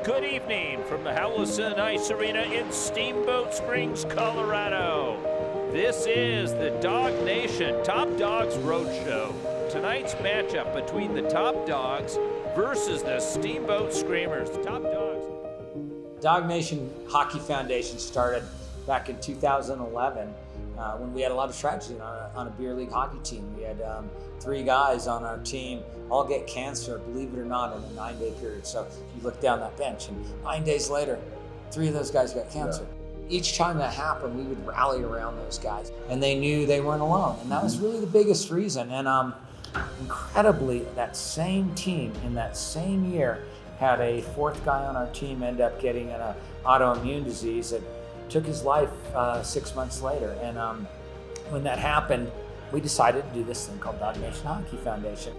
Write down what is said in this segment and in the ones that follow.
Good evening from the Howlison Ice Arena in Steamboat Springs, Colorado. This is the Dawg Nation Top Dogs Roadshow. Tonight's matchup between the Top Dogs versus the Steamboat Screamers. The Top Dogs. Dawg Nation Hockey Foundation started back in 2011 when we had a lot of tragedy on a beer league hockey team. We had 3 guys on our team all get cancer, believe it or not, in a 9-day period. So you look down that bench and 9 days later, 3 of those guys got cancer. Yeah. Each time that happened, we would rally around those guys and they knew they weren't alone. And that was really the biggest reason. And incredibly, that same team in that same year had a 4th guy on our team end up getting an autoimmune disease that took his life 6 months later. And when that happened, we decided to do this thing called Dawg Nation Hockey Foundation.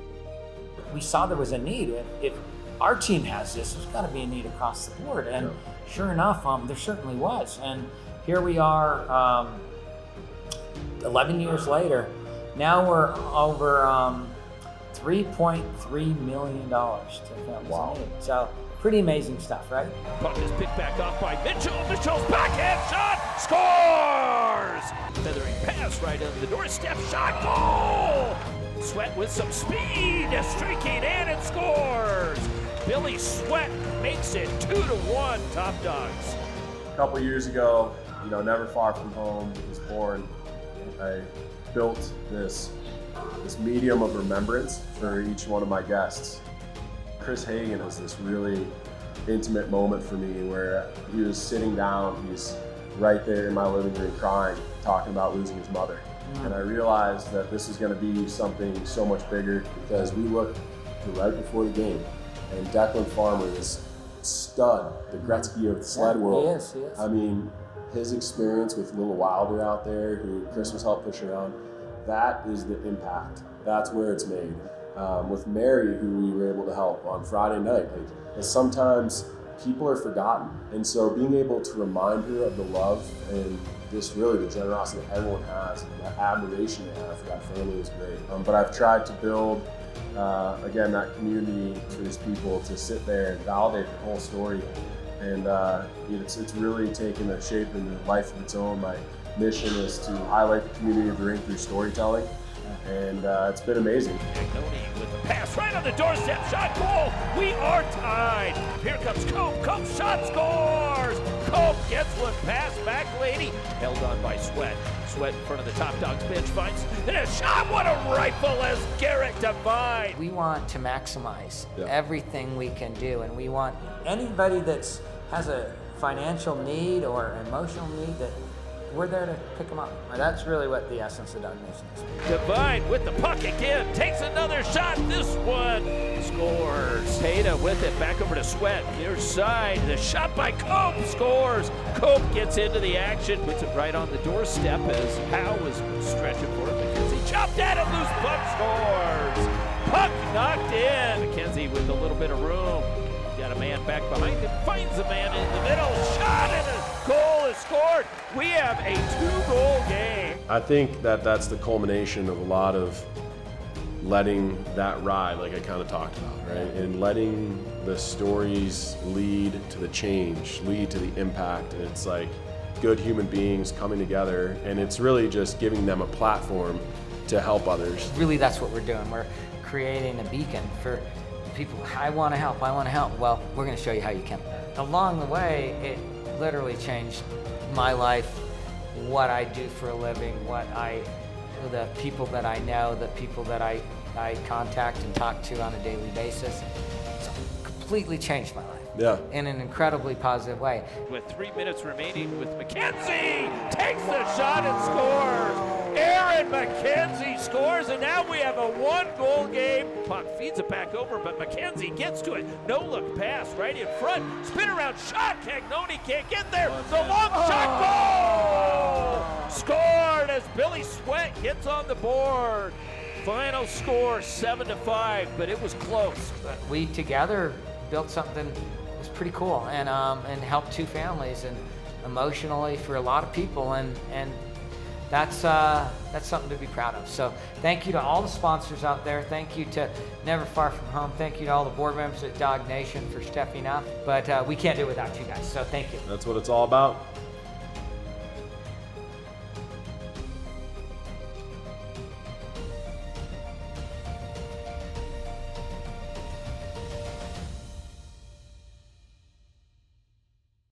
We saw there was a need. If our team has this, there's got to be a need across the board. And sure enough, there certainly was. And here we are 11 years later. Now we're over $3.3 million to families in need. So pretty amazing stuff, right? Puck is picked back off by Mitchell. Mitchell's backhand shot, scores! Feathering pass right under the doorstep, shot, goal! Sweat with some speed, streaking in and scores! Billy Sweat makes it 2-1 Top Dogs. A couple years ago, never far from home, was born. I built this medium of remembrance for each one of my guests. Chris Hagen is this really intimate moment for me where he was sitting down, he's right there in my living room crying, talking about losing his mother. And I realized that this is going to be something so much bigger because we looked to right before the game and Declan Farmer, this stud, the Gretzky of the sled world. He is. I mean, his experience with Little Wilder out there, who Chris was helped push around, that is the impact. That's where it's made. With Mary, who we were able to help on Friday night, sometimes people are forgotten. And so being able to remind her of the love and just really the generosity that everyone has, and that admiration they have for that family is great. But I've tried to build, again, that community for these people to sit there and validate the whole story. And it's really taken a shape and a life of its own. My mission is to highlight the community of the rink through storytelling. And it's been amazing. Cagnoni with the pass right on the doorstep, shot, goal! We are tied. Here comes Cope. Cope shot, scores! Cope gets one pass back, lady. Held on by Sweat. Sweat in front of the Top Dogs bench finds and a shot. What a rifle as Garrett Devine. We want to maximize everything we can do, and we want anybody that has a financial need or emotional need that we're there to pick them up. That's really what the essence of Dawg Nation is. Devine with the puck again, takes another shot. This one scores. Peta with it, back over to Sweat. Near side, the shot by Cope scores. Cope gets into the action, puts it right on the doorstep as Howe was stretching for it. McKenzie chopped at it, loose puck scores. Puck knocked in. McKenzie with a little bit of room. Got a man back behind him, finds a man in the middle, shot and a goal is scored. We have a 2-goal game. I think that's the culmination of a lot of letting that ride, like I kind of talked about, right? And letting the stories lead to the change, lead to the impact. And it's like good human beings coming together, and it's really just giving them a platform to help others. Really, that's what we're doing. We're creating a beacon for people. I want to help. Well, we're going to show you how you can. Along the way, it literally changed my life, what I do for a living, the people that I know, the people that I contact and talk to on a daily basis. It's completely changed my life. Yeah. In an incredibly positive way. With 3 minutes remaining with McKenzie, takes the shot and scores. Aaron McKenzie scores, and now we have a 1-goal game. Puck feeds it back over, but McKenzie gets to it. No look pass right in front. Spin around shot. Cagnoni can't get there. The long shot, goal! Scored as Billy Sweat gets on the board. Final score 7-5, but it was close. But we together built something that was pretty cool and helped 2 families and emotionally for a lot of people, and that's something to be proud of. So thank you to all the sponsors out there. Thank you to Never Far From Home. Thank you to all the board members at Dawg Nation for stepping up. But we can't do it without you guys, so thank you. That's what it's all about.